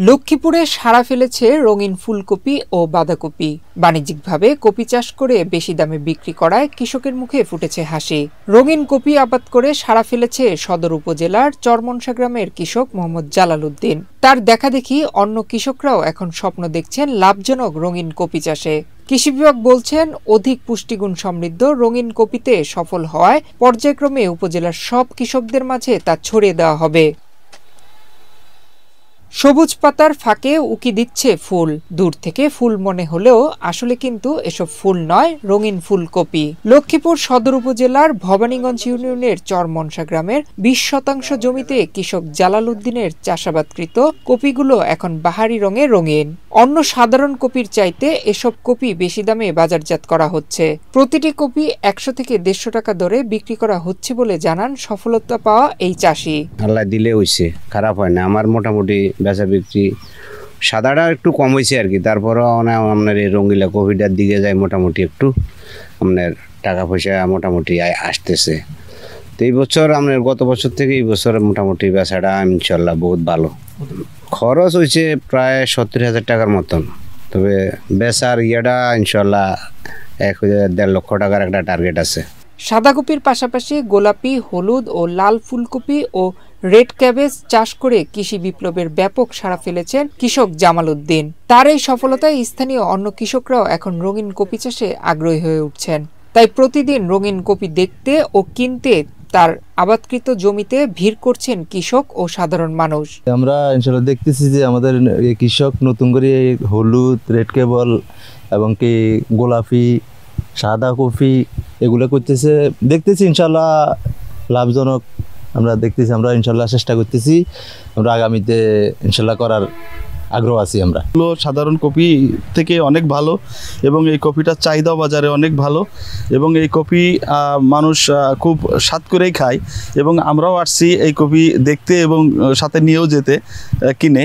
লক্ষ্মীপুরে সাড়া ফেলেছে রঙিন ফুলকপি ও বাঁধাকপি। বাণিজ্যিকভাবে কপি চাষ করে বেশি দামে বিক্রি করায় কৃষকের মুখে ফুটেছে হাসি। রঙিন কপি আবাদ করে সাড়া ফেলেছে সদর উপজেলার চরমনসা গ্রামের কৃষক মোহাম্মদ জালাল উদ্দিন। তার দেখাদেখি অন্য কৃষকরাও এখন স্বপ্ন দেখছেন লাভজনক রঙিন কপি চাষে। কৃষি বিভাগ বলছেন, অধিক পুষ্টিগুণ সমৃদ্ধ রঙিন কপিতে সফল হওয়ায় পর্যায়ক্রমে উপজেলার সব কৃষকদের মাঝে তা ছড়িয়ে দেওয়া হবে। সবুজ পাতার ফাঁকে উকি দিচ্ছে ফুল। দূর থেকে ফুল মনে হলেও আসলে কিন্তু এসব ফুল নয়, রঙিন ফুলকপি। লক্ষ্মীপুর সদর উপজেলার ভবানীগঞ্জ ইউনিয়নের চরমনসা গ্রামের 20% জমিতে কৃষক জালাল উদ্দিনের চাষাবাদকৃত কপিগুলো এখন বাহারি রঙে রঙিন। অন্য সাধারণ কপির চাইতে এসব কপি বেশি দামে বাজারজাত করা হচ্ছে। প্রতিটি কপি 100 থেকে 150 টাকা দরে বিক্রি করা হচ্ছে বলে জানান সফলতা পাওয়া এই চাষি। আল্লাহ দিলে হইছে, খারাপ হয় না। আমার মোটামুটি বেচা বিক্রি সাদাটা একটু কম হয়েছে আর কি। তারপরেও আপনার এই রঙিলা কপিটার দিকে যায়, মোটামুটি একটু আপনার টাকা পয়সা মোটামুটি আসতেছে। তো এই বছর আপনার গত বছর থেকে এই বছর মোটামুটি বেচাটা ইনশাল্লাহ বহুত ভালো। খরচ হয়েছে প্রায় 70,000 টাকার মতন। তবে বেচার ইয়েটা ইনশাল্লাহ 1.5 লক্ষ টাকার একটা টার্গেট আছে। সাদা কপির পাশাপাশি গোলাপি, হলুদ ও লাল ফুলকপি ও রেড ক্যাবেজ চাষ করে কৃষি বিপ্লবের ব্যাপক সাড়া ফেলেছেন কৃষক জামাল উদ্দিন। তার এই সফলতায় স্থানীয় অন্য কৃষকরাও এখন রঙিন কপি চাষে আগ্রহী হয়ে উঠছেন। তাই প্রতিদিন রঙিন কপি দেখতে ও কিনতে তার আবাদকৃত জমিতে ভিড় করছেন কৃষক ও সাধারণ মানুষ। আমরা ইনশাআল্লাহ দেখতেছি যে আমাদের কৃষক নতুন করে হলুদ, রেড কেবল এবং কি গোলাপি, সাদা কফি এগুলো করতেছে। দেখতেছি ইনশাআল্লাহ লাভজনক আমরা দেখতেছি। আমরা ইনশাআল্লাহ চেষ্টা করতেছি, আমরা আগামীতে ইনশাআল্লাহ করার আগ্রহ আছি। আমরা সাধারণ কপি থেকে অনেক ভালো এবং এই কপিটার চাহিদাও বাজারে অনেক ভালো এবং এই কপি মানুষ খুব স্বাদ করেই খায় এবং আমরাও আসছি এই কপি দেখতে এবং সাথে নিয়েও যেতে কিনে।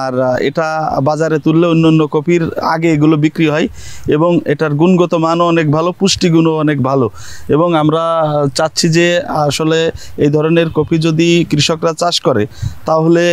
আর এটা বাজারে তুললে অন্য কপির আগে এগুলো বিক্রি হয় এবং এটার গুণগত মানও অনেক ভালো, পুষ্টিগুণও অনেক ভালো। এবং আমরা চাচ্ছি যে আসলে এই ধরনের কপি যদি কৃষকরা চাষ করে তাহলে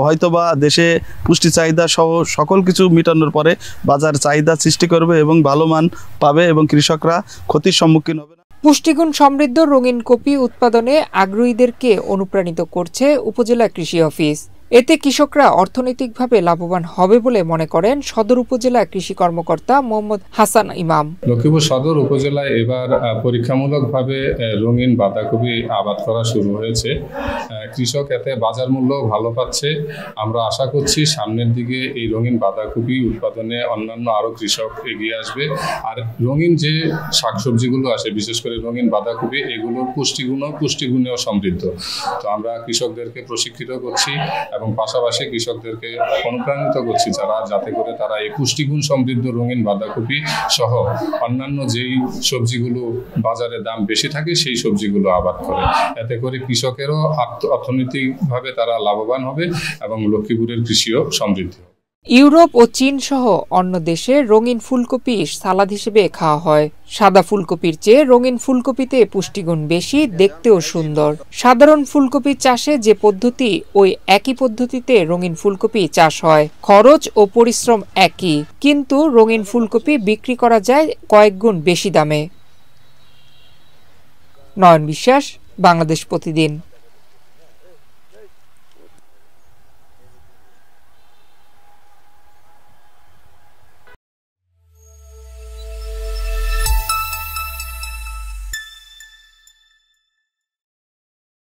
হয়তোবা দেশে পুষ্টি চাহিদা সহ সকল কিছু মেটানোর পরে বাজার চাহিদা সৃষ্টি করবে এবং ভালো মান পাবে এবং কৃষকরা ক্ষতির সম্মুখীন হবে না। পুষ্টিগুণ সমৃদ্ধ রঙিন কপি উৎপাদনে আগ্রহীদেরকে অনুপ্রাণিত করছে উপজেলা কৃষি অফিস। এতে কৃষকরা অর্থনৈতিকভাবে লাভবান হবে বলে মনে করেন সদর উপজেলা কৃষি কর্মকর্তা মোহাম্মদ হাসান ইমাম। লক্ষ্মীপুর সদর উপজেলায় এবার পরীক্ষামূলকভাবে রঙিন বাঁধাকপি আবাদ করা শুরু হয়েছে। কৃষক এতে বাজার মূল্য ভালো পাচ্ছে। আমরা আশা করছি সামনের দিকে এই রঙিন বাঁধাকপি উৎপাদনে অন্যান্য আরও কৃষক এগিয়ে আসবে। আর রঙিন যে শাকসবজিগুলো আসে, বিশেষ করে রঙিন বাঁধাকপি, এগুলোর পুষ্টিগুণেও সমৃদ্ধ। তো আমরা কৃষকদেরকে প্রশিক্ষিত করছি এবং পাশাপাশি কৃষকদেরকে অনুপ্রাণিত করছি যাতে করে তারা এই পুষ্টিগুণ সমৃদ্ধ রঙিন বাঁধাকপি সহ অন্যান্য যেই সবজিগুলো বাজারে দাম বেশি থাকে সেই সবজিগুলো আবাদ করে। এতে করে কৃষকেরও অর্থনৈতিকভাবে তারা লাভবান হবে এবং লক্ষ্মীপুরের কৃষিও সমৃদ্ধ হবে। ইউরোপ ও চীন সহ অন্য দেশে রঙিন ফুলকপি সালাদ হিসেবে খাওয়া হয়। সাদা ফুলকপির চেয়ে রঙিন ফুলকপিতে পুষ্টিগুণ বেশি, দেখতেও সুন্দর। সাধারণ ফুলকপি চাষে যে পদ্ধতি, ওই একই পদ্ধতিতে রঙিন ফুলকপি চাষ হয়। খরচ ও পরিশ্রম একই, কিন্তু রঙিন ফুলকপি বিক্রি করা যায় কয়েক গুণ বেশি দামে। নয়ন বিশ্বাস, বাংলাদেশ প্রতিদিন।